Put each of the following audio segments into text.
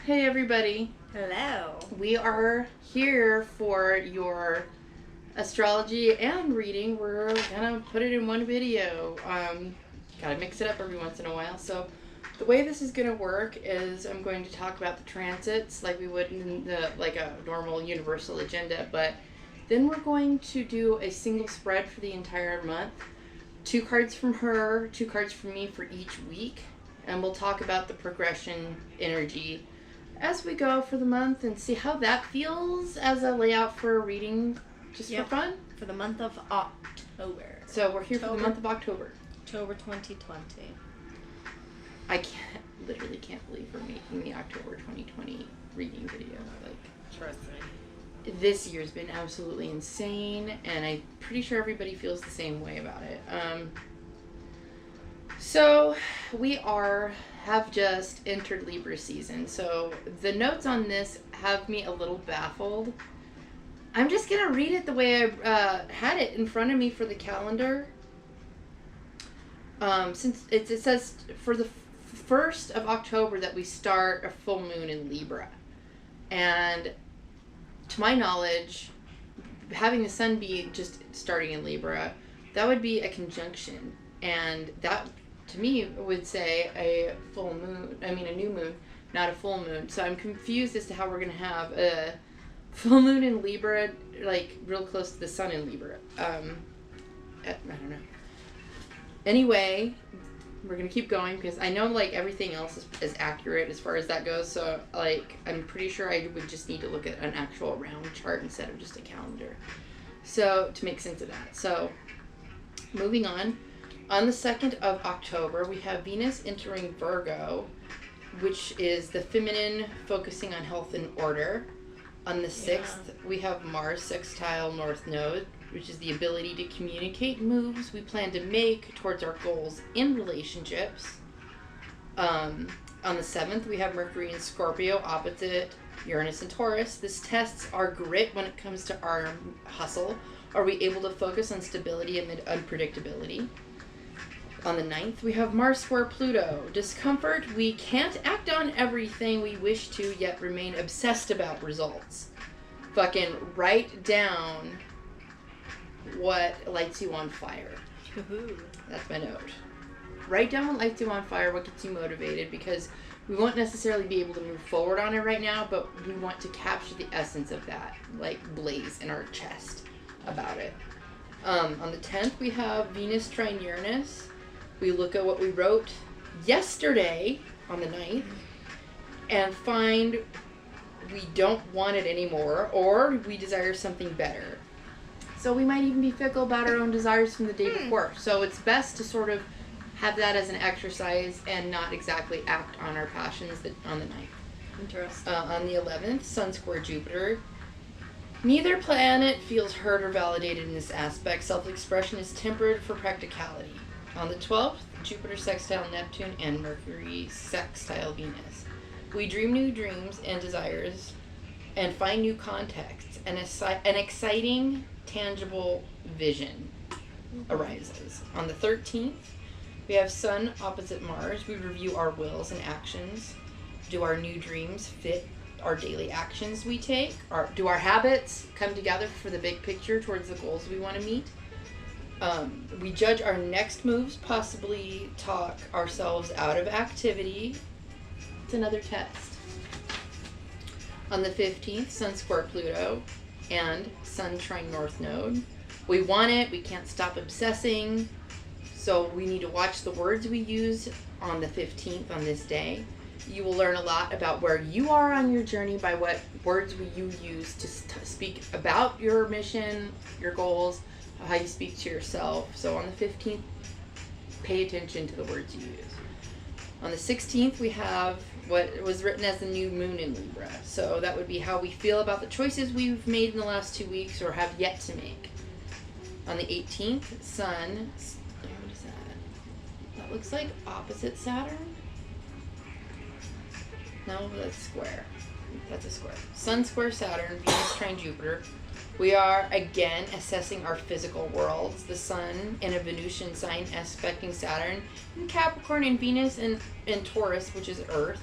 Hey everybody. Hello. We are here for your astrology and reading. We're gonna put it in one video. Gotta mix it up every once in a while. So the way this is gonna work is I'm going to talk about the transits like we would in a normal universal agenda, but then we're going to do a single spread for the entire month. 2 cards from her, 2 cards from me for each week, and we'll talk about the progression energy as we go for the month and see how that feels as a layout for a reading, just for fun. For the month of October. So we're here for the month of October. October 2020. I literally can't believe we're making the October 2020 reading video. Trust me. This year's been absolutely insane, and I'm pretty sure everybody feels the same way about it. So we have just entered Libra season. So the notes on this have me a little baffled. I'm just gonna read it the way I had it in front of me for the calendar. Since it says for the 1st of October that we start a full moon in Libra, and to my knowledge, having the sun be just starting in Libra, that would be a conjunction, and that to me would say a full moon, a new moon, not a full moon. So I'm confused as to how we're going to have a full moon in Libra, like real close to the sun in Libra. I don't know. Anyway, we're going to keep going because I know like everything else is accurate as far as that goes. So like I'm pretty sure I would just need to look at an actual round chart instead of just a calendar. So to make sense of that. So moving on. On the 2nd of October, we have Venus entering Virgo, which is the feminine, focusing on health and order. On the 6th, we have Mars sextile North Node, which is the ability to communicate moves we plan to make towards our goals in relationships. On the 7th, we have Mercury in Scorpio, opposite Uranus and Taurus. This tests our grit when it comes to our hustle. Are we able to focus on stability amid unpredictability? On the 9th, we have Mars square Pluto. Discomfort. We can't act on everything we wish to, yet remain obsessed about results. Fucking write down what lights you on fire. That's my note. Write down what lights you on fire, what gets you motivated, because we won't necessarily be able to move forward on it right now, but we want to capture the essence of that, like blaze in our chest about it. On the 10th, we have Venus trine Uranus. We look at what we wrote yesterday on the 9th and find we don't want it anymore, or we desire something better. So we might even be fickle about our own desires from the day before. So it's best to sort of have that as an exercise and not exactly act on our passions on the 9th. Interesting. On the 11th, Sun square Jupiter. Neither planet feels heard or validated in this aspect. Self-expression is tempered for practicality. On the 12th, Jupiter sextile Neptune and Mercury sextile Venus. We dream new dreams and desires and find new contexts. An exciting, tangible vision arises. On the 13th, we have Sun opposite Mars. We review our wills and actions. Do our new dreams fit our daily actions we take? Do our habits come together for the big picture towards the goals we want to meet? We judge our next moves, possibly talk ourselves out of activity. It's another test. On the 15th, Sun square Pluto and Sun trine North Node. We want it, we can't stop obsessing, so we need to watch the words we use on the 15th on this day. You will learn a lot about where you are on your journey by what words you use to speak about your mission, your goals, how you speak to yourself. So on the 15th, pay attention to the words you use. On the 16th, we have what was written as the new moon in Libra. So that would be how we feel about the choices we've made in the last 2 weeks or have yet to make. On the 18th, Sun, what is that? That looks like opposite Saturn? No, that's square. That's a square. Sun square Saturn, Venus trine Jupiter. We are, again, assessing our physical worlds. The Sun in a Venusian sign aspecting Saturn, and Capricorn and Venus in Taurus, which is Earth.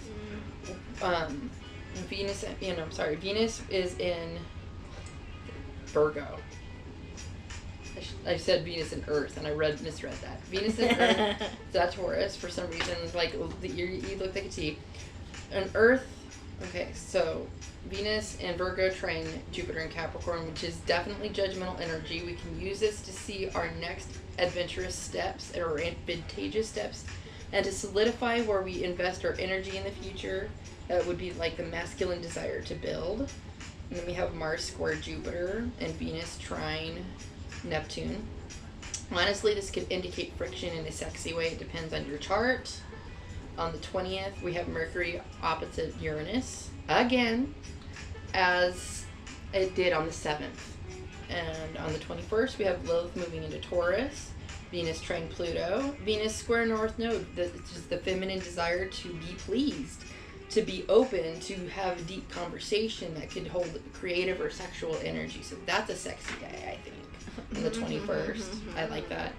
Venus is in Virgo. I said Venus and Earth, and I misread that. Venus and Earth, that's Taurus for some reason. Like you look like a T. And Earth, okay, so Venus and Virgo trine Jupiter and Capricorn, which is definitely judgmental energy. We can use this to see our next adventurous steps or advantageous steps, and to solidify where we invest our energy in the future. That would be like the masculine desire to build. And then we have Mars square Jupiter and Venus trine Neptune. Honestly, this could indicate friction in a sexy way. It depends on your chart. On the 20th, we have Mercury opposite Uranus again, as it did on the 7th. And on the 21st, we have Lilith moving into Taurus, Venus trine Pluto, Venus square North Node. It's just the feminine desire to be pleased, to be open, to have a deep conversation that could hold creative or sexual energy. So that's a sexy day, I think. On the 21st, I like that.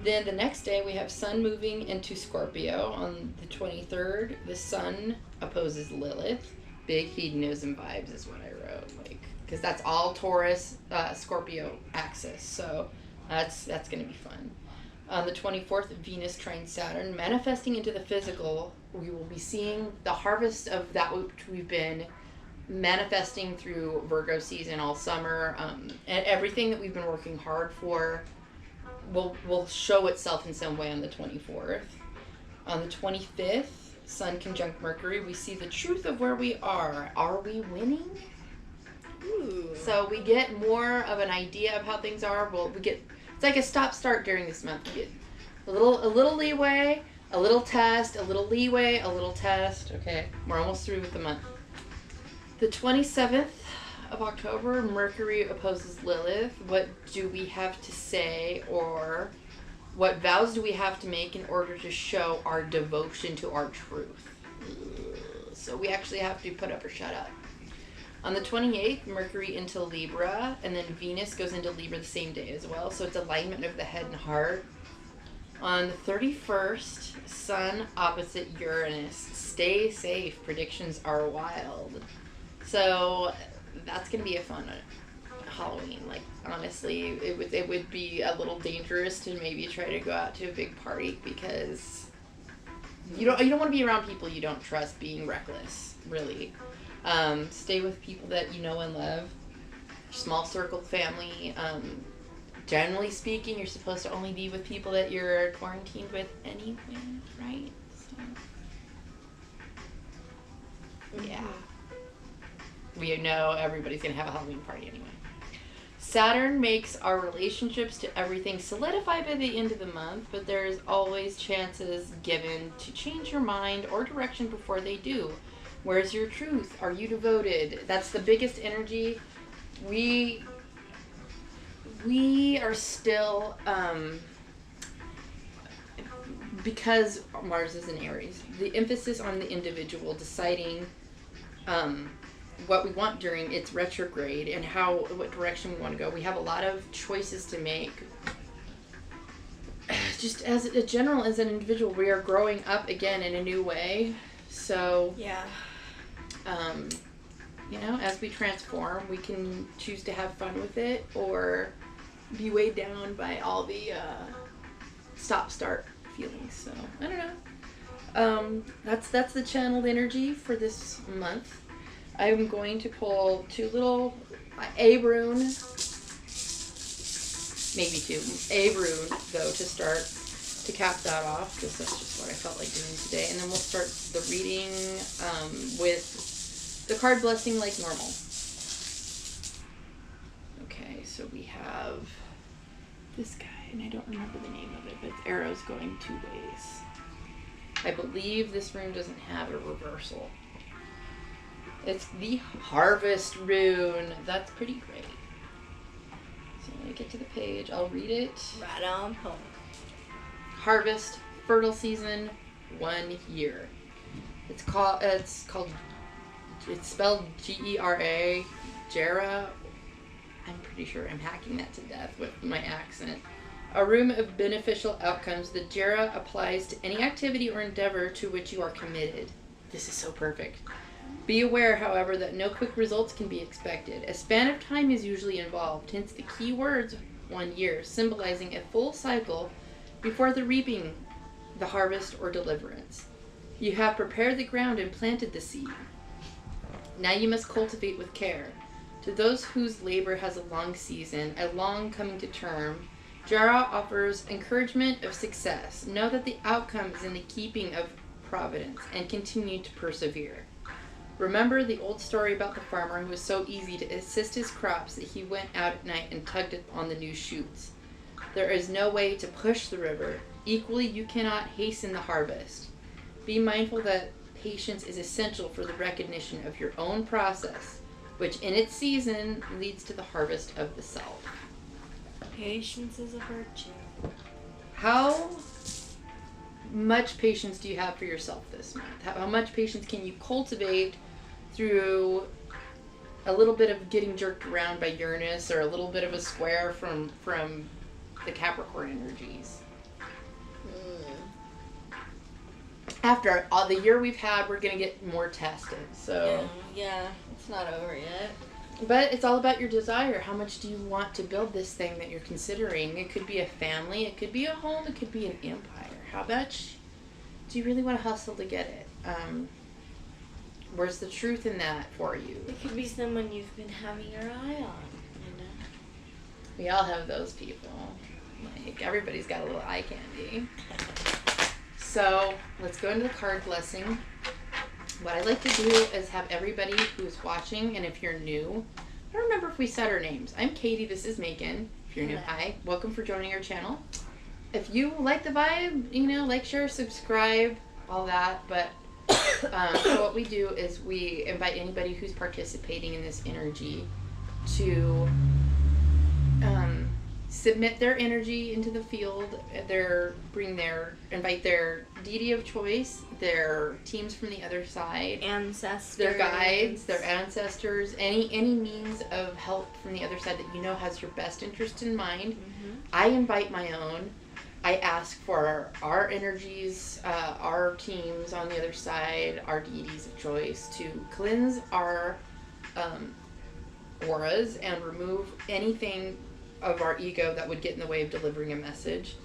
Then the next day we have Sun moving into Scorpio. On the 23rd, the Sun opposes Lilith. Big hedonism vibes is what I wrote, like, because that's all Taurus, Scorpio axis. So that's going to be fun. On the 24th, Venus trine Saturn, manifesting into the physical. We will be seeing the harvest of that which we've been manifesting through Virgo season all summer, and everything that we've been working hard for will show itself in some way on the 24th. On the 25th, Sun conjunct Mercury, we see the truth of where we are. Are we winning? Ooh. So we get more of an idea of how things are. It's like a stop-start during this month. We get a little leeway, a little test, a little leeway, a little test. Okay, we're almost through with the month. The 27th of October, Mercury opposes Lilith. What do we have to say, or what vows do we have to make in order to show our devotion to our truth? So we actually have to put up or shut up. On the 28th, Mercury into Libra, and then Venus goes into Libra the same day as well. So it's alignment of the head and heart. On the 31st, Sun opposite Uranus. Stay safe. Predictions are wild. So that's going to be a fun Halloween. Like, honestly, it would be a little dangerous to maybe try to go out to a big party, because you don't want to be around people you don't trust being reckless, really. Stay with people that you know and love. Small circle family. Generally speaking, you're supposed to only be with people that you're quarantined with anyway, right? So, yeah. We know everybody's going to have a Halloween party anyway. Saturn makes our relationships to everything solidify by the end of the month, but there's always chances given to change your mind or direction before they do. Where's your truth? Are you devoted? That's the biggest energy. We are still, because Mars is in Aries, the emphasis on the individual deciding what we want during its retrograde and what direction we want to go. We have a lot of choices to make. Just as a general, as an individual, we are growing up again in a new way. So yeah. As we transform, we can choose to have fun with it or be weighed down by all the stop-start feelings. So I don't know. That's the channeled energy for this month. I'm going to pull two little a rune, maybe two. A rune though to start to cap that off, because that's just what I felt like doing today. And then we'll start the reading with the card blessing like normal. Okay, so we have this guy, and I don't remember the name of it, but it's arrows going two ways. I believe this rune doesn't have a reversal. It's the Harvest rune. That's pretty great. So when I get to the page, I'll read it. Right on home. Harvest, fertile season, 1 year. It's spelled Gera. Gera. I'm pretty sure I'm hacking that to death with my accent. A rune of beneficial outcomes. The Gera applies to any activity or endeavor to which you are committed. This is so perfect. Be aware, however, that no quick results can be expected. A span of time is usually involved, hence the key words 1 year, symbolizing a full cycle before the reaping, the harvest, or deliverance. You have prepared the ground and planted the seed. Now you must cultivate with care. To those whose labor has a long season, a long coming to term, Jara offers encouragement of success. Know that the outcome is in the keeping of providence and continue to persevere. Remember the old story about the farmer who was so easy to assist his crops that he went out at night and tugged on the new shoots. There is no way to push the river. Equally, you cannot hasten the harvest. Be mindful that patience is essential for the recognition of your own process, which in its season leads to the harvest of the self. Patience is a virtue. How much patience do you have for yourself this month? How much patience can you cultivate through a little bit of getting jerked around by Uranus or a little bit of a square from the Capricorn energies? After all the year we've had, we're going to get more tested. So Yeah, it's not over yet. But it's all about your desire. How much do you want to build this thing that you're considering? It could be a family, it could be a home, it could be an empire. How much do you really want to hustle to get it? Where's the truth in that for you? It could be someone you've been having your eye on, We all have those people. Like, everybody's got a little eye candy. So, let's go into the card blessing. What I like to do is have everybody who's watching, and if you're new, I don't remember if we said our names. I'm Katie, this is Macon. If you're new, hi. Welcome for joining our channel. If you like the vibe, like, share, subscribe, all that. But so what we do is we invite anybody who's participating in this energy to submit their energy into the field. Invite their deity of choice, their teams from the other side, ancestors, their guides, their ancestors, any means of help from the other side that has your best interest in mind. Mm-hmm. I invite my own. I ask for our energies, our teams on the other side, our deities of choice, to cleanse our auras and remove anything of our ego that would get in the way of delivering a message.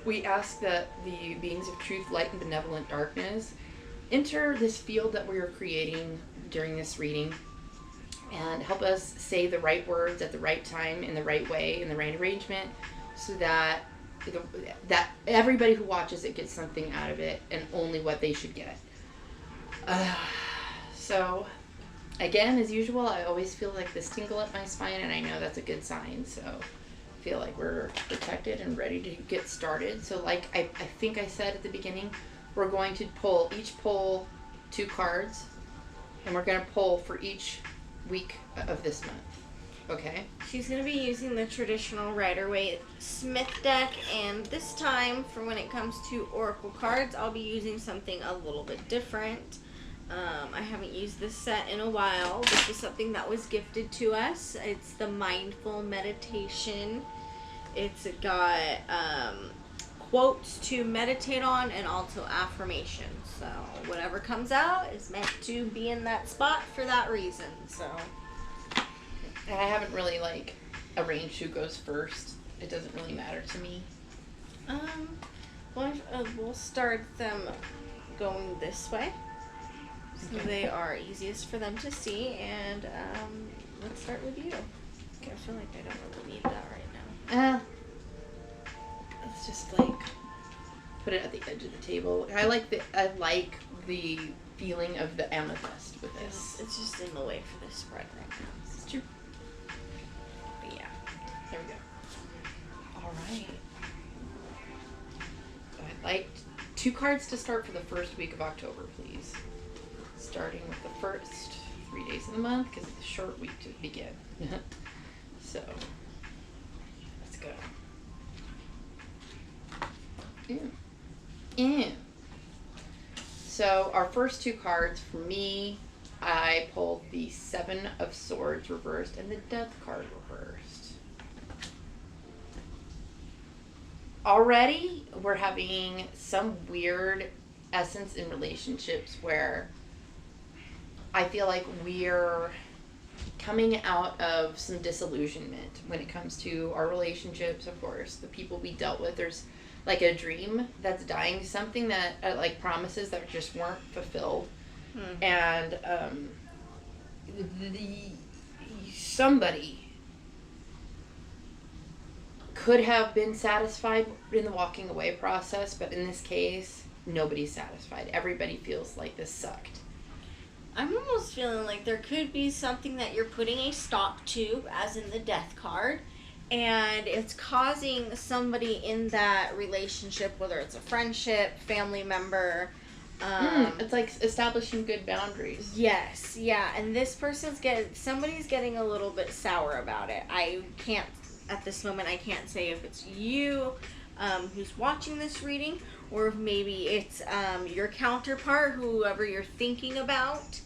We ask that the beings of truth, light, and benevolent darkness enter this field that we are creating during this reading and help us say the right words at the right time, in the right way, in the right arrangement, so that everybody who watches it gets something out of it, and only what they should get. So, again, as usual, I always feel like this tingle up my spine, and I know that's a good sign. So, I feel like we're protected and ready to get started. So, like I think I said at the beginning, we're going to each pull 2 cards, and we're going to pull for each week of this month. Okay. She's going to be using the traditional Rider-Waite Smith deck, and this time, for when it comes to oracle cards, I'll be using something a little bit different. I haven't used this set in a while. This is something that was gifted to us. It's the Mindful Meditation. It's got quotes to meditate on and also affirmations. So whatever comes out is meant to be in that spot for that reason. So... And I haven't really, arranged who goes first. It doesn't really matter to me. Well, we'll start them going this way. So they are easiest for them to see. And let's start with you. Okay, I feel like I don't really need that right now. Let's just, put it at the edge of the table. I like the feeling of the amethyst with this. It's just in the way for this spread right now. It's true. There we go. All right. I'd like 2 cards to start for the first week of October, please. Starting with the first 3 days of the month, because it's a short week to begin. So, let's go. So, our first 2 cards for me, I pulled the 7 of Swords reversed and the Death card reversed. Already, we're having some weird essence in relationships where I feel like we're coming out of some disillusionment when it comes to our relationships, of course, the people we dealt with. There's like a dream that's dying, something that like promises that just weren't fulfilled. And somebody could have been satisfied in the walking away process, but in this case, nobody's satisfied. Everybody feels like this sucked. I'm almost feeling like there could be something that you're putting a stop to, as in the death card, and it's causing somebody in that relationship, whether it's a friendship, family member. It's like establishing good boundaries. Yes, yeah, and this somebody's getting a little bit sour about it. I can't, at this moment, I can't say if it's you who's watching this reading, or if maybe it's your counterpart, whoever you're thinking about.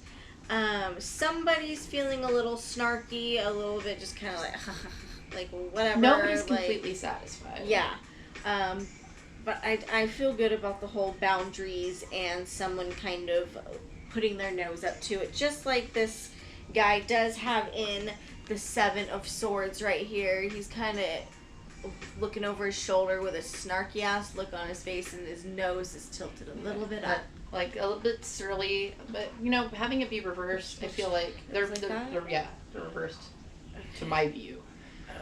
Somebody's feeling a little snarky, a little bit just kind of like, like whatever. Nobody's completely satisfied. Yeah. But I feel good about the whole boundaries and someone kind of putting their nose up to it. Just like this guy does have in the 7 of Swords right here. He's kind of looking over his shoulder with a snarky ass look on his face, and his nose is tilted a little bit up. Like a little bit surly, but having it be reversed, I feel like they're reversed to my view.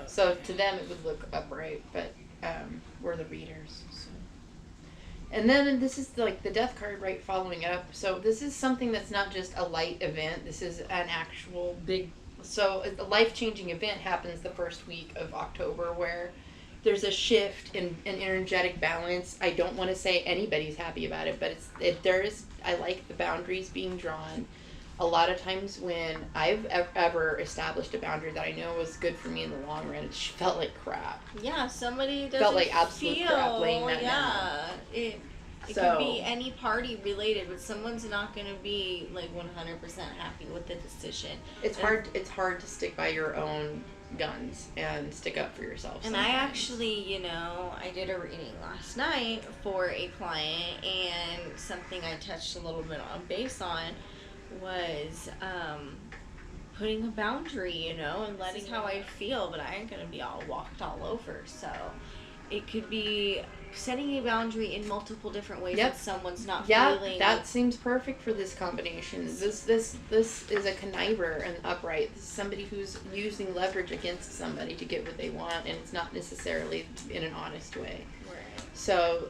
So to them it would look upright, but we're the readers. So. And then this is like the death card right following up. So this is something that's not just a light event. This is an actual big. So a life-changing event happens the first week of October where there's a shift in energetic balance. I don't want to say anybody's happy about it, but I like the boundaries being drawn. A lot of times when I've ever established a boundary that I know was good for me in the long run, it felt like crap. Yeah, somebody doesn't felt like absolute crap laying that down. It could be any party related, but someone's not going to be like 100% happy with the decision. It's hard to stick by your own guns and stick up for yourself. And sometimes. I actually, I did a reading last night for a client, and something I touched a little bit on base on was putting a boundary, and letting how I feel, but I ain't gonna be all walked all over. So it could be setting a boundary in multiple different ways that someone's not feeling. Yeah, that seems perfect for this combination. This is a conniver and upright. This is somebody who's using leverage against somebody to get what they want, and it's not necessarily in an honest way. Right. So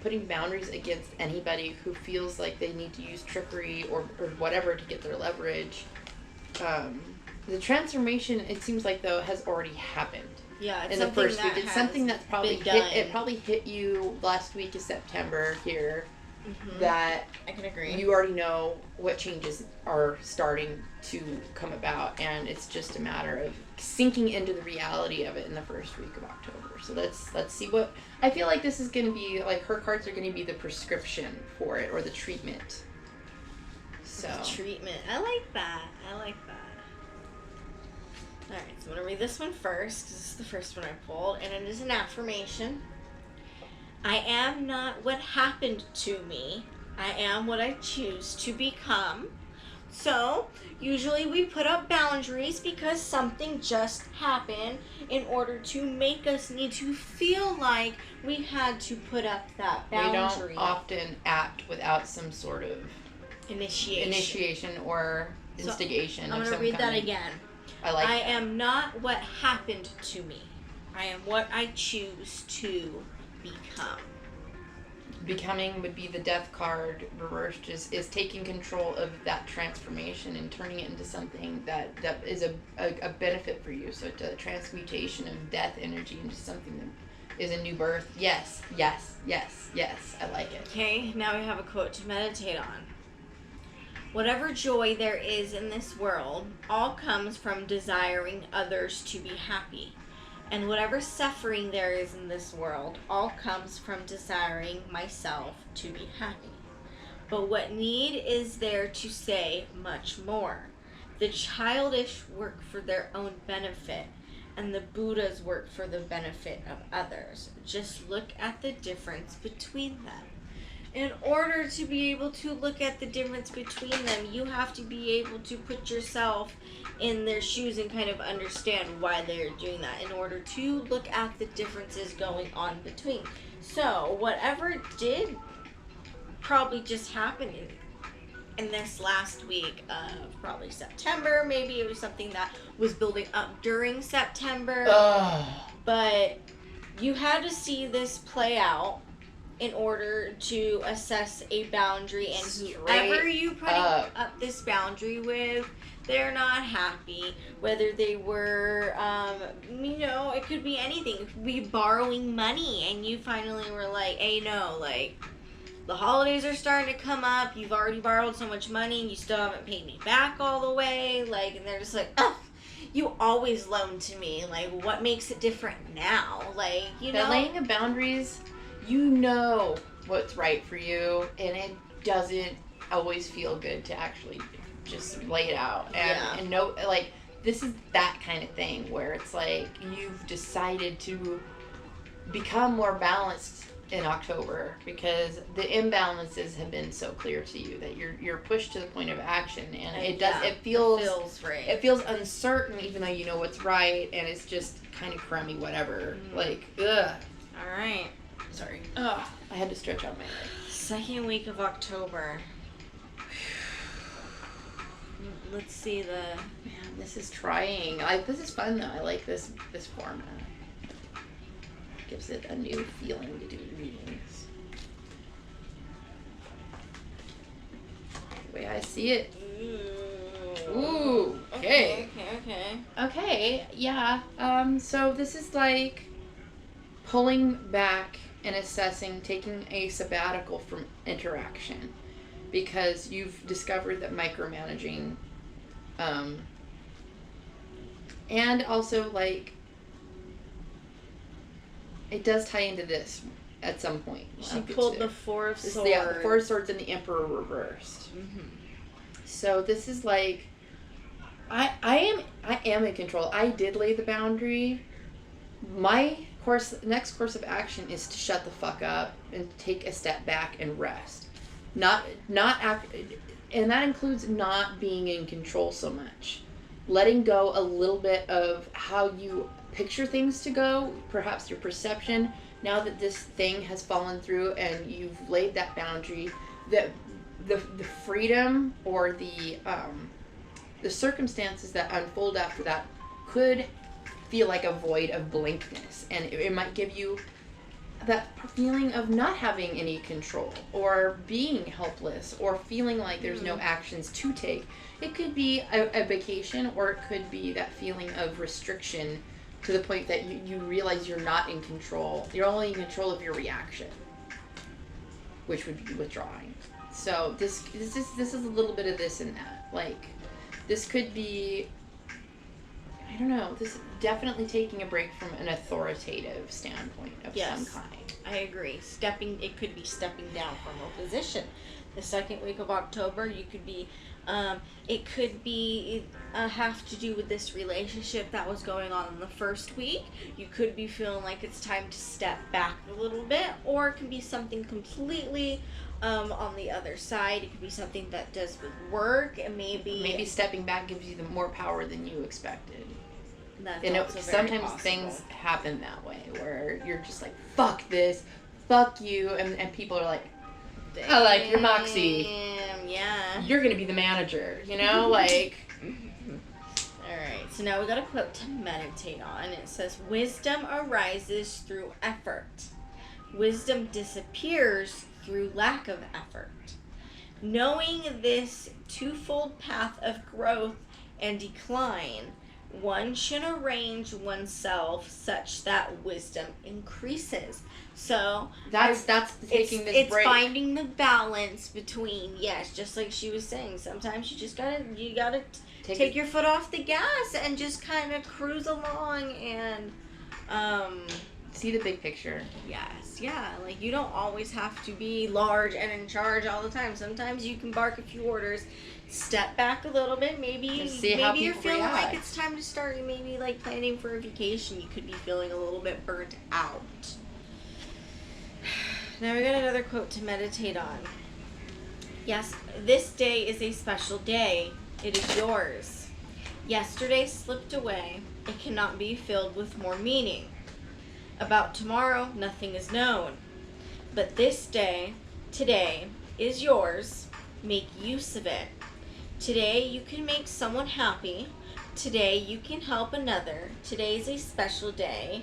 putting boundaries against anybody who feels like they need to use trickery or whatever to get their leverage. The transformation, it seems like, though, has already happened. Yeah, it's in the first week. It's something that's probably hit you last week of September here. Mm-hmm. That I can agree. You already know what changes are starting to come about, and it's just a matter of sinking into the reality of it in the first week of October. So let's see what I feel like this is going to be. Like, her cards are going to be the prescription for it, or the treatment. So the treatment. I like that. Alright, so I'm going to read this one first, because this is the first one I pulled, and it is an affirmation. I am not what happened to me. I am what I choose to become. So, usually we put up boundaries because something just happened in order to make us need to feel like we had to put up that boundary. We don't often act without some sort of initiation or instigation. So, I'm going to read that again. I am not what happened to me. I am what I choose to become. Becoming would be the death card reversed, is taking control of that transformation and turning it into something that is a benefit for you. So it's a transmutation of death energy into something that is a new birth. Yes. I like it. Okay, now we have a quote to meditate on. Whatever joy there is in this world, all comes from desiring others to be happy. And whatever suffering there is in this world, all comes from desiring myself to be happy. But what need is there to say much more? The childish work for their own benefit, and the Buddhas work for the benefit of others. Just look at the difference between them. in order to be able to look at the difference between them, you have to be able to put yourself in their shoes and kind of understand why they're doing that in order to look at the differences going on between. So, whatever did probably just happen in this last week of probably September, maybe it was something that was building up during September, but you had to see this play out in order to assess a boundary, and whoever you putting up this boundary with, they're not happy. Whether they were, it could be anything. It could be borrowing money, and you finally were like, hey, no, like, the holidays are starting to come up, you've already borrowed so much money, and you still haven't paid me back all the way, like, and they're just like, ugh, you always loan to me, like, what makes it different now? Like, you know? The laying of boundaries, you know what's right for you, and it doesn't always feel good to actually just lay it out. And know, like, this is that kind of thing where it's like you've decided to become more balanced in October because the imbalances have been so clear to you that you're pushed to the point of action, and it feels right. It feels uncertain even though you know what's right, and it's just kind of crummy whatever. Like, ugh. All right. Sorry. Ugh. I had to stretch out my leg. Second week of October. Let's see the... Man, this is trying. This is fun, though. I like this format. Gives it a new feeling to do readings. The way I see it. Ooh. Okay. Okay, yeah. So this is like pulling back and assessing, taking a sabbatical from interaction. Because you've discovered that micromanaging, and also, like, it does tie into this at some point. She pulled the Four of Swords. Yeah, the Four of Swords and the Emperor reversed. Mm-hmm. So this is like, I am in control. I did lay the boundary. My next course of action is to shut the fuck up and take a step back and rest. And that includes not being in control so much. Letting go a little bit of how you picture things to go, perhaps your perception. Now that this thing has fallen through and you've laid that boundary, that the freedom or the circumstances that unfold after that could feel like a void of blankness, and it might give you that feeling of not having any control or being helpless or feeling like there's no actions to take. It could be a vacation, or it could be that feeling of restriction to the point that you realize you're not in control. You're only in control of your reaction, which would be withdrawing. So this is a little bit of this and that. Like, this could be, I don't know, this is definitely taking a break from an authoritative standpoint of some kind. I agree. It could be stepping down from a position. The second week of October, you could be, it could be have to do with this relationship that was going on in the first week. You could be feeling like it's time to step back a little bit, or it could be something completely on the other side. It could be something that does with work, and maybe stepping back gives you more power than you expected. That's sometimes possible. Things happen that way where you're just like, fuck this, fuck you, and people are like, I like your moxie. Yeah. You're gonna be the manager, you know, like. Alright, so now we got a quote to meditate on. It says, wisdom arises through effort. Wisdom disappears through lack of effort. Knowing this twofold path of growth and decline, one should arrange oneself such that wisdom increases. So that's taking this break. It's finding the balance between, yes, just like she was saying, sometimes you gotta take your foot off the gas and just kind of cruise along and see the big picture. Yes, yeah. Like, you don't always have to be large and in charge all the time. Sometimes you can bark a few orders, step back a little bit. Maybe you're feeling like it's time to start. Maybe like planning for a vacation. You could be feeling a little bit burnt out. Now we got another quote to meditate on. Yes, this day is a special day. It is yours. Yesterday slipped away. It cannot be filled with more meaning. About tomorrow, nothing is known. But this day, today, is yours. Make use of it. Today you can make someone happy. Today you can help another. Today is a special day.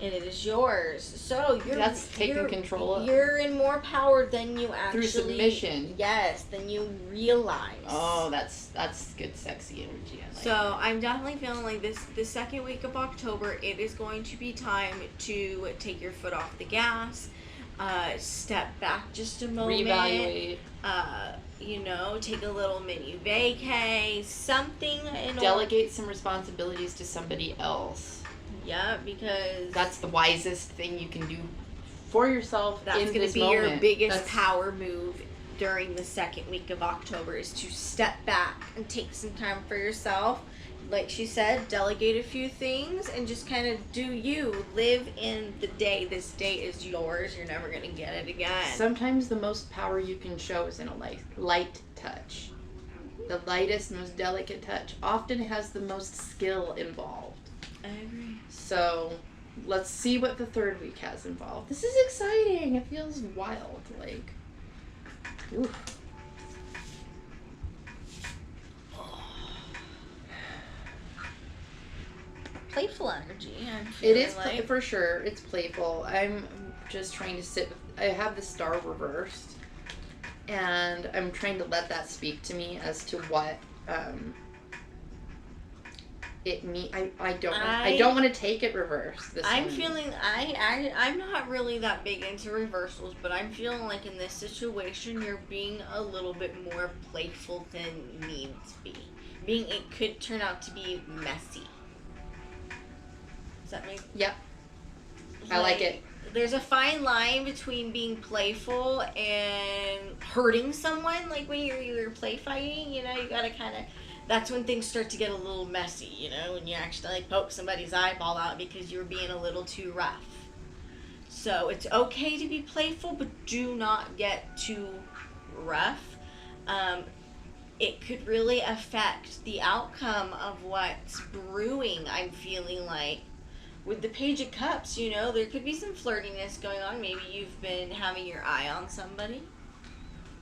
And it is yours. So that's taking control of. You're in more power than you actually. Through submission. Yes, than you realize. Oh, that's good, sexy energy. I like so that. I'm definitely feeling like the second week of October, it is going to be time to take your foot off the gas, step back just a moment, reevaluate. Take a little mini vacay, something. Delegate some responsibilities to somebody else. Yeah, because that's the wisest thing you can do for yourself. That's going to be your biggest power move during the second week of October, is to step back and take some time for yourself. Like she said, delegate a few things and just kind of do you. Live in the day. This day is yours. You're never going to get it again. Sometimes the most power you can show is in a light touch. The lightest, most delicate touch often has the most skill involved. I agree. So, let's see what the third week has involved. This is exciting. It feels wild. Like, ooh. Playful energy. It is for sure. It's playful. I'm just trying to sit. I have the star reversed, and I'm trying to let that speak to me as to what it means. I don't want to take it reverse. I'm not really that big into reversals, but I'm feeling like in this situation you're being a little bit more playful than needs be. It could turn out to be messy. Does that make? Yep. I like it. There's a fine line between being playful and hurting someone. Like when you're play fighting, you gotta kind of. That's when things start to get a little messy, when you actually poke somebody's eyeball out because you're being a little too rough. So it's okay to be playful, but do not get too rough. It could really affect the outcome of what's brewing, I'm feeling like. With the Page of Cups, there could be some flirtiness going on. Maybe you've been having your eye on somebody.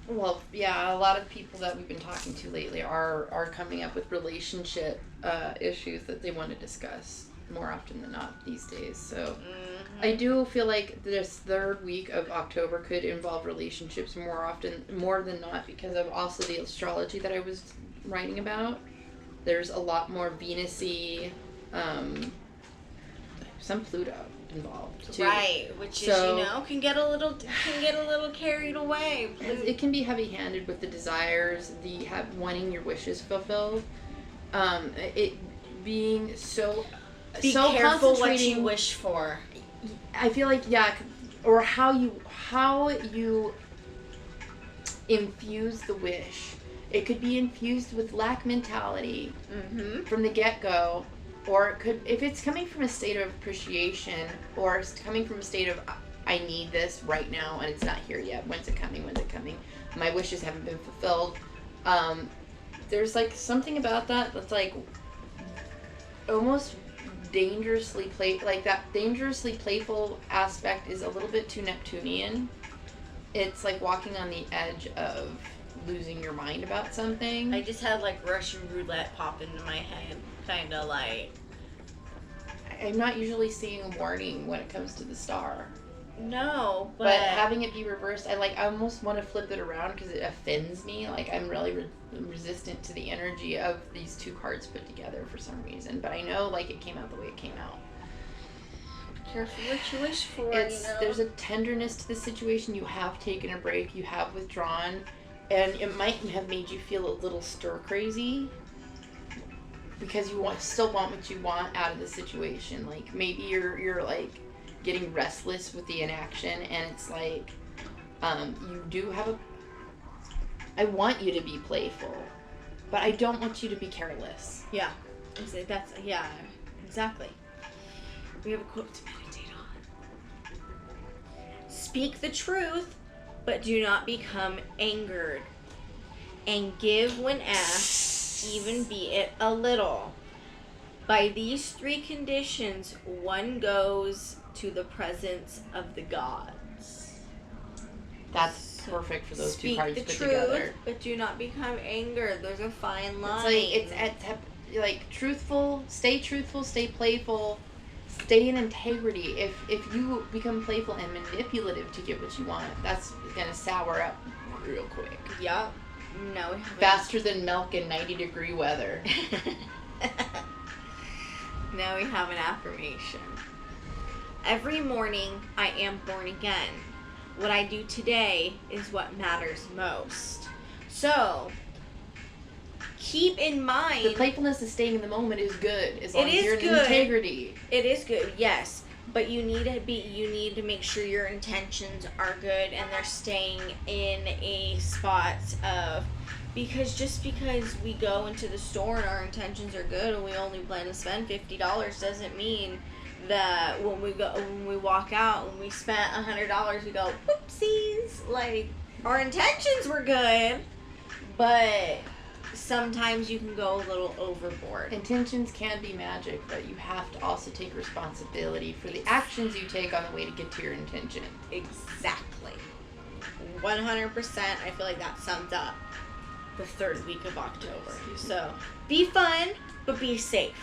Well, yeah, a lot of people that we've been talking to lately are coming up with relationship issues that they want to discuss more often than not these days. So I do feel like this third week of October could involve relationships more than not, because of also the astrology that I was writing about. There's a lot more Venus-y, some Pluto involved too. Right, which is can get a little carried away. It can be heavy-handed with the desires, wanting your wishes fulfilled. It being be so careful what you wish for. I feel like or how you infuse the wish. It could be infused with lack mentality from the get-go. Or it could, if it's coming from a state of appreciation, or it's coming from a state of, I need this right now and it's not here yet. When's it coming? My wishes haven't been fulfilled. There's something about that that's almost dangerously that dangerously playful aspect is a little bit too Neptunian. It's like walking on the edge of losing your mind about something. I just had Russian roulette pop into my head. Kind of I'm not usually seeing a warning when it comes to the star. No, but having it be reversed, I almost want to flip it around because it offends me. I'm really resistant to the energy of these two cards put together for some reason. But I know it came out the way it came out. Careful what you wish for. There's a tenderness to the situation. You have taken a break. You have withdrawn, and it might have made you feel a little stir crazy. Because you still want what you want out of the situation. Maybe you're getting restless with the inaction, and it's you do have I want you to be playful, but I don't want you to be careless. Yeah, exactly. We have a quote to meditate on. Speak the truth, but do not become angered. And give when asked, even be it a little. By these 3 conditions, one goes to the presence of the gods. That's perfect for those two cards put Speak the together. truth, but do not become angered. There's a fine line. It's like truthful, stay playful, stay in integrity. If you become playful and manipulative to get what you want, that's gonna sour up real quick. Yep. No. Faster than milk in 90-degree weather. Now we have an affirmation. Every morning I am born again. What I do today is what matters most. So, keep in mind... The playfulness of staying in the moment is good, as long as you're in good. integrity. It is good, yes. But you need to make sure your intentions are good and they're staying in a spot of... Because just because we go into the store and our intentions are good and we only plan to spend $50 doesn't mean that when we walk out and we spent $100 we go, whoopsies. Like, our intentions were good, but sometimes you can go a little overboard. Intentions can be magic, but you have to also take responsibility for the actions you take on the way to get to your intention. Exactly. 100%. I feel like that sums up the 3rd week of October. So, be fun, but be safe.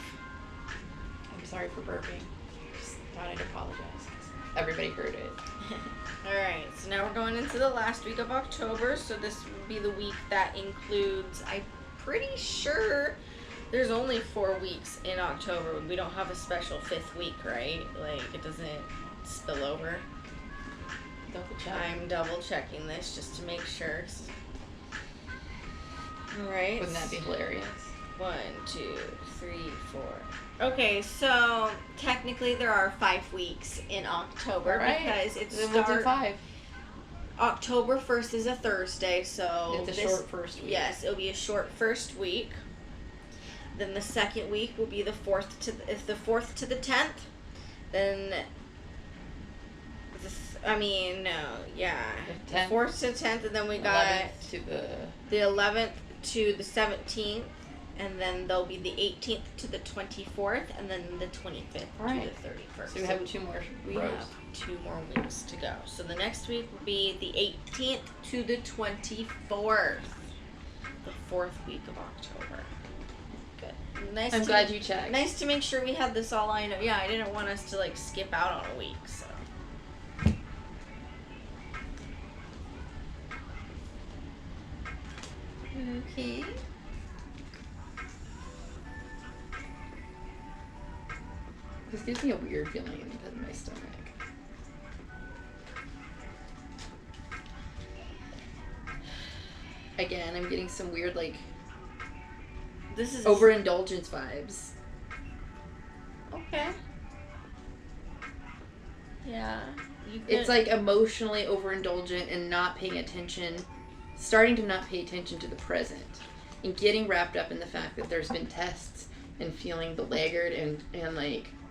I'm sorry for burping. Just thought I'd apologize. Everybody heard it. Alright, so now we're going into the last week of October. So this will be the week that includes, I'm pretty sure there's only 4 weeks in October. We don't have a special 5th week, right? Like, it doesn't spill over. Double check. I'm double checking this just to make sure. Alright. Wouldn't that be hilarious? 1, 2, 3, 4. Okay, so technically there are 5 weeks in October because it's we'll do 5. October 1st is a Thursday, so it's a short first week. Yes, it'll be a short first week. Then the second week will be the 4th to the 10th. Then the 4th to 10th, and then we got 11th to the 11th to the 17th, and then there'll be the 18th to the 24th, and then the 25th to the 31st. So we have 2 more We rows. have 2 more weeks to go. So the next week will be the 18th to the 24th, the 4th week of October. Good. I'm glad you checked. Nice to make sure we had this all lined up. Yeah, I didn't want us to skip out on a week, so. Okay. This gives me a weird feeling in my stomach. Again, I'm getting some weird, This is overindulgence vibes. Okay. Yeah. It's emotionally overindulgent and not paying attention, starting to not pay attention to the present, and getting wrapped up in the fact that there's been tests and feeling belaggard and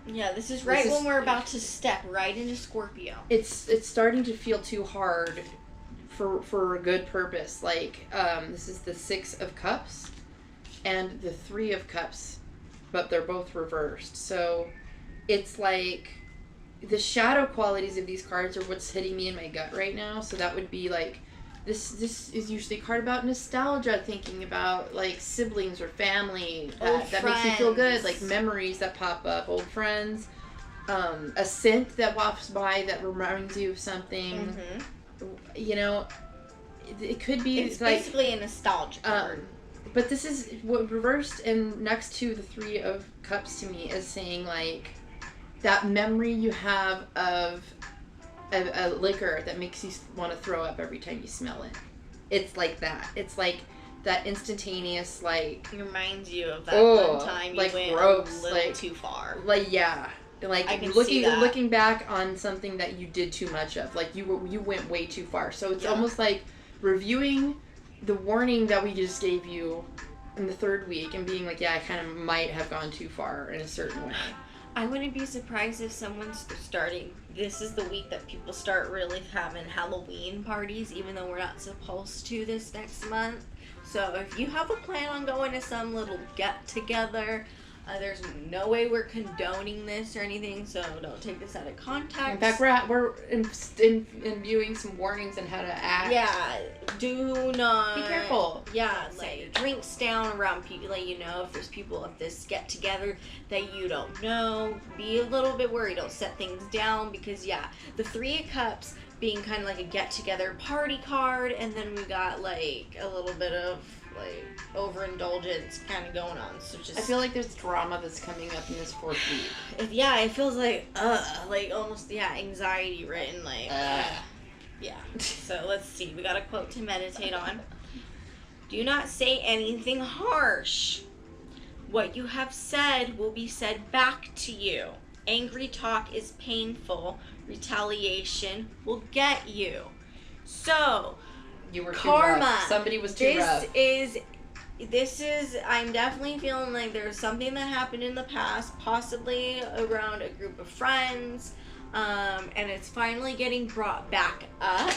yeah, this is when we're about to step right into Scorpio. It's starting to feel too hard for a good purpose. This is the 6 of Cups and the 3 of Cups, but they're both reversed. So it's like the shadow qualities of these cards are what's hitting me in my gut right now. So that would be this is usually a card about nostalgia, thinking about siblings or family that makes you feel good, memories that pop up, old friends, a scent that wafts by that reminds you of something. Mm-hmm. It could be it's basically a nostalgia card. But this is what reversed and next to the 3 of Cups to me is saying that memory you have of a liquor that makes you want to throw up every time you smell it. It's like that. It's like that instantaneous It reminds you of that one time you went gross, a little too far. Yeah. I can see that. Looking back on something that you did too much of. You went way too far. So it's almost like reviewing the warning that we just gave you in the 3rd week and being I kind of might have gone too far in a certain way. I wouldn't be surprised if someone's starting. This is the week that people start really having Halloween parties, even though we're not supposed to this next month. So if you have a plan on going to some little get together, there's no way we're condoning this or anything, so don't take this out of context. In fact, we're imbuing some warnings on how to act. Yeah, do not be careful. Yeah, lay your drinks down around people. Like, you know, if there's people at this get together that you don't know, be a little bit worried. Don't set things down because the Three of Cups being kind of like a get together party card, and then we got like a little bit of like overindulgence kind of going on. So just, I feel like there's drama that's coming up in this 4th week. It feels like almost anxiety written like yeah. So let's see. We got a quote to meditate on. Do not say anything harsh. What you have said will be said back to you. Angry talk is painful. Retaliation will get you. So you were karma. Too rough. Somebody was too rough. This is, I'm definitely feeling like there's something that happened in the past, possibly around a group of friends, and it's finally getting brought back up.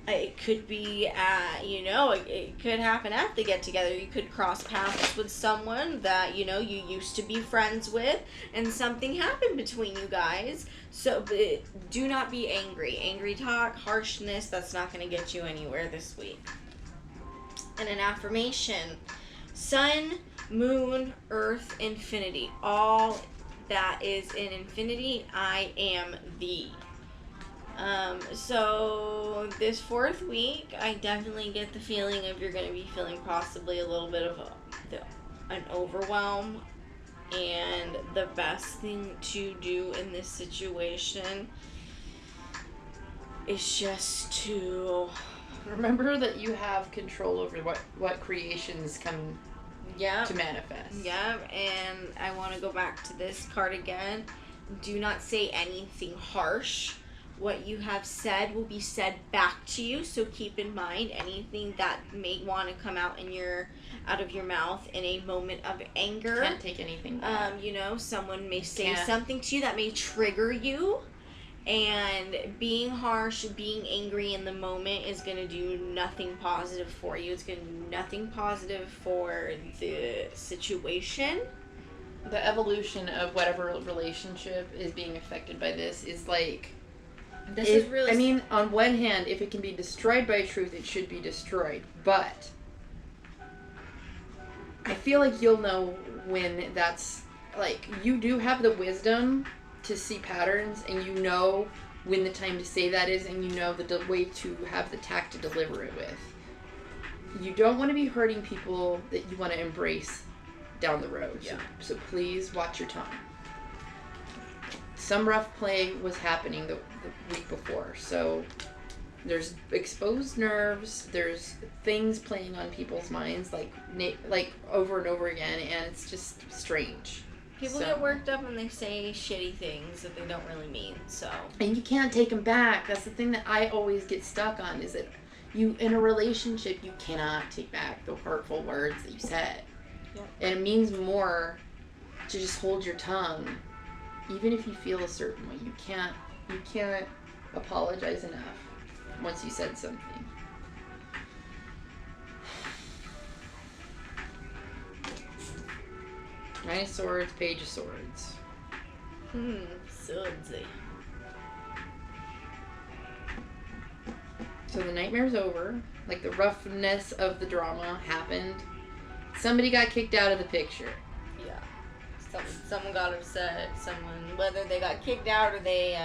It could be it could happen at the get together. You could cross paths with someone that, you used to be friends with, and something happened between you guys. So do not be angry. Angry talk, harshness, that's not going to get you anywhere this week. And an affirmation: sun, moon, earth, infinity. All that is in infinity, I am thee. So this 4th week, I definitely get the feeling of you're going to be feeling possibly a little bit of an overwhelm. And the best thing to do in this situation is just to remember that you have control over what creations come to manifest. Yeah, and I want to go back to this card again. Do not say anything harsh. What you have said will be said back to you, so keep in mind anything that may want to come out of your mouth in a moment of anger. Can't take anything back. Someone may say something to you that may trigger you, and being harsh, being angry in the moment is going to do nothing positive for you. It's going to do nothing positive for the situation. The evolution of whatever relationship is being affected by this is like... I mean, on one hand, if it can be destroyed by truth, it should be destroyed. But I feel like you'll know when that's, like, you do have the wisdom to see patterns, and you know when the time to say that is, and you know the way to have the tact to deliver it with. You don't want to be hurting people that you want to embrace down the road. Yeah. So please watch your tongue. Some rough play was happening the week before, so there's exposed nerves, there's things playing on people's minds like over and over again, and it's just strange. People get worked up and they say shitty things that they don't really mean, so. And you can't take them back. That's the thing that I always get stuck on, is that you, in a relationship, you cannot take back the hurtful words that you said. Yep. And it means more to just hold your tongue. Even if you feel a certain way, you can't apologize enough once you said something. Nine of Swords, Page of Swords. Swordsy. So the nightmare's over. Like, the roughness of the drama happened. Somebody got kicked out of the picture. Someone got upset. Whether they got kicked out or they,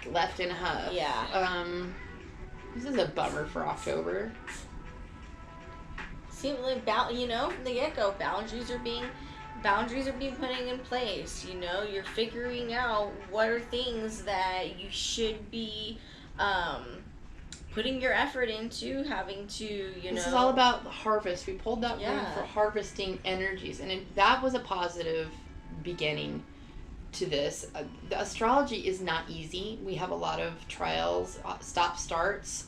left in a huff. Yeah. This is a bummer for October. Seems like, from the get-go, boundaries are being put in place. You're figuring out what are things that you should be, putting your effort into, having to, This is all about the harvest. We pulled that room for harvesting energies, and that was a positive beginning to this. The astrology is not easy. We have a lot of trials, stop-starts,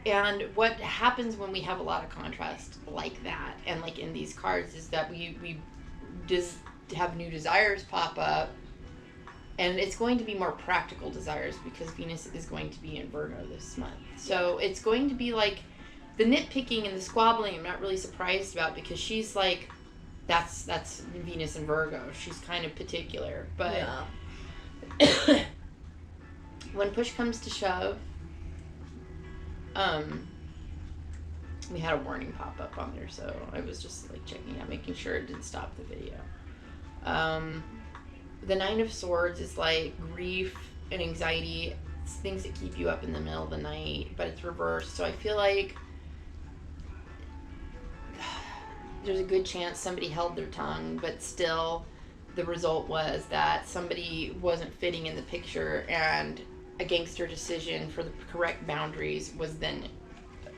and what happens when we have a lot of contrast like that, and like in these cards, is that we have new desires pop up. And it's going to be more practical desires because Venus is going to be in Virgo this month. So it's going to be like the nitpicking and the squabbling I'm not really surprised about because she's like, that's Venus in Virgo. She's kind of particular. But when push comes to shove, we had a warning pop up on there. So I was just like checking out, making sure it didn't stop the video. The Nine of Swords is like grief and anxiety. It's things that keep you up in the middle of the night, but it's reversed. So I feel like there's a good chance somebody held their tongue, but still the result was that somebody wasn't fitting in the picture and a gangster decision for the correct boundaries was then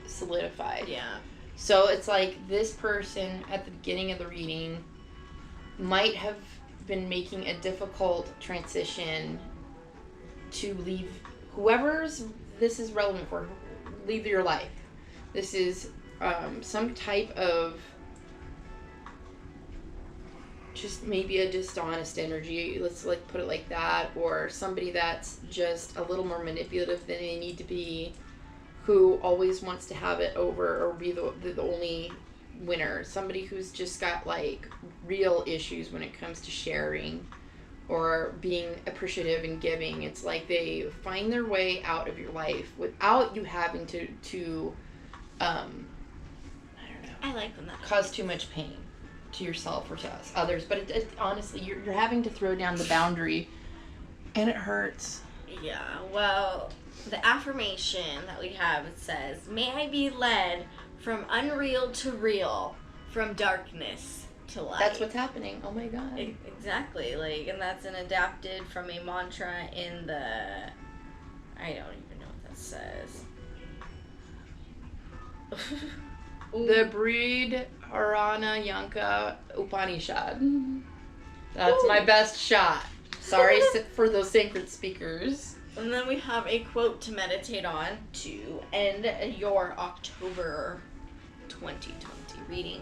solidified. Yeah. So it's like this person at the beginning of the reading might have been making a difficult transition to leave whoever's this is relevant for, leave your life. This is some type of just maybe a dishonest energy, let's like put it like that, or somebody that's just a little more manipulative than they need to be, who always wants to have it over or be the only winner. Somebody who's just got like real issues when it comes to sharing or being appreciative and giving. It's like they find their way out of your life without you having to I don't know. I like when that cause too much pain to yourself or to others. But it honestly, you're having to throw down the boundary, and it hurts. Yeah. Well, the affirmation that we have, it says, "May I be led from unreal to real, from darkness to light." That's what's happening. Oh my God. Exactly. Like, and that's an adapted from a mantra in the, I don't even know what that says. The Breed Harana Yanka Upanishad. That's my best shot. Sorry for those sacred speakers. And then we have a quote to meditate on to end your October 2020 reading.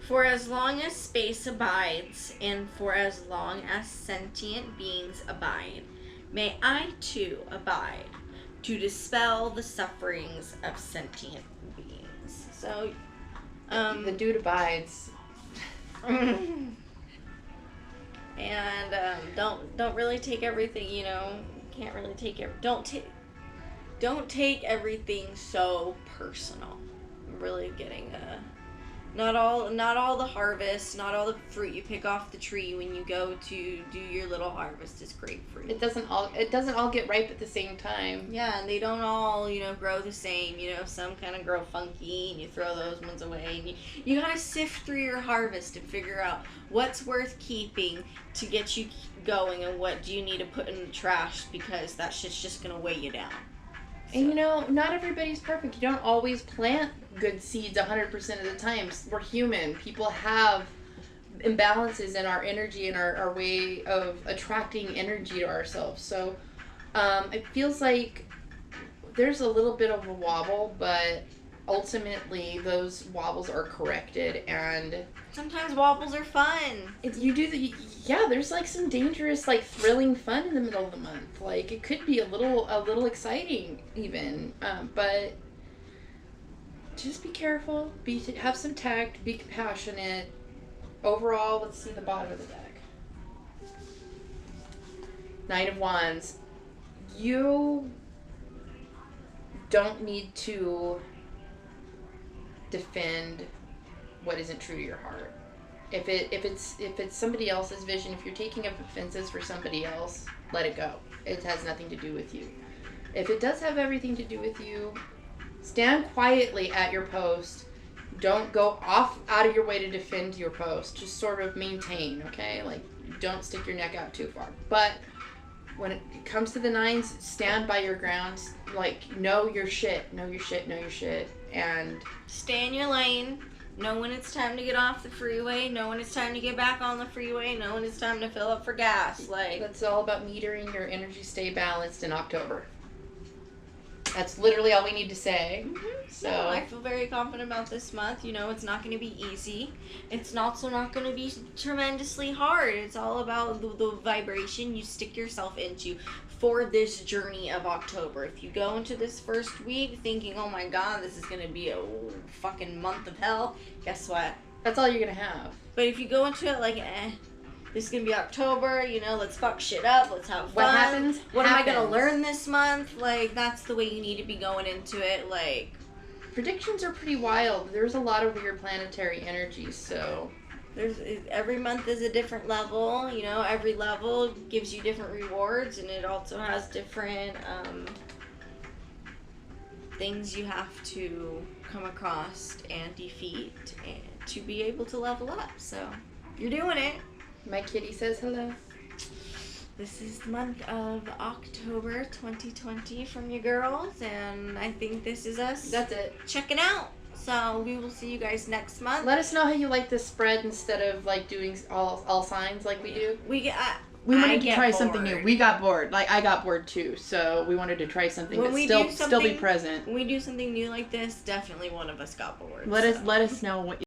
"For as long as space abides, and for as long as sentient beings abide, may I too abide to dispel the sufferings of sentient beings." So, the dude abides. And don't really take everything, you know. Can't really take don't take everything so personal. I'm really getting not all the harvest, not all the fruit you pick off the tree when you go to do your little harvest is grapefruit. It doesn't all get ripe at the same time. Yeah, and they don't all, grow the same. Some kind of grow funky, and you throw those ones away. And you gotta sift through your harvest and figure out what's worth keeping to get you going, and what do you need to put in the trash because that shit's just gonna weigh you down. So. And not everybody's perfect. You don't always plant good seeds 100% of the time. We're human. People have imbalances in our energy and our way of attracting energy to ourselves. So it feels like there's a little bit of a wobble, but ultimately those wobbles are corrected. And sometimes wobbles are fun. There's like some dangerous, like thrilling fun in the middle of the month. Like it could be a little exciting even, but just be careful. Have some tact. Be compassionate. Overall, let's see the bottom of the deck. Nine of Wands. You don't need to defend what isn't true to your heart. If it's somebody else's vision, if you're taking up offenses for somebody else, let it go. It has nothing to do with you. If it does have everything to do with you, stand quietly at your post. Don't go off out of your way to defend your post. Just sort of maintain, okay? Like, don't stick your neck out too far. But when it comes to the nines, stand by your grounds. Like, know your shit. Know your shit. Know your shit. And stay in your lane. Know when it's time to get off the freeway. Know when it's time to get back on the freeway. Know when it's time to fill up for gas. Like, that's all about metering your energy. Stay balanced in October. That's literally all we need to say. So no, I feel very confident about this month. You know, it's not going to be easy. It's also not going to be tremendously hard. It's all about the vibration you stick yourself into for this journey of October. If you go into this first week thinking, oh my god, this is going to be a fucking month of hell, guess what? That's all you're going to have. But if you go into it like, this is going to be October, you know, let's fuck shit up, let's have fun. What happens? What am I going to learn this month? Like, that's the way you need to be going into it. Like, predictions are pretty wild. There's a lot of weird planetary energies, so... every month is a different level, you know, every level gives you different rewards, and it also has different things you have to come across and defeat and to be able to level up. So, you're doing it. My kitty says hello. This is the month of October 2020 from your girls, and I think this is us. That's it. Checking out. So we will see you guys next month. Let us know how you like this spread instead of like doing all signs like we do. We wanted to try something new. We got bored. Like I got bored too. So we wanted to try something still be present. When we do something new like this, definitely one of us got bored. Let us know what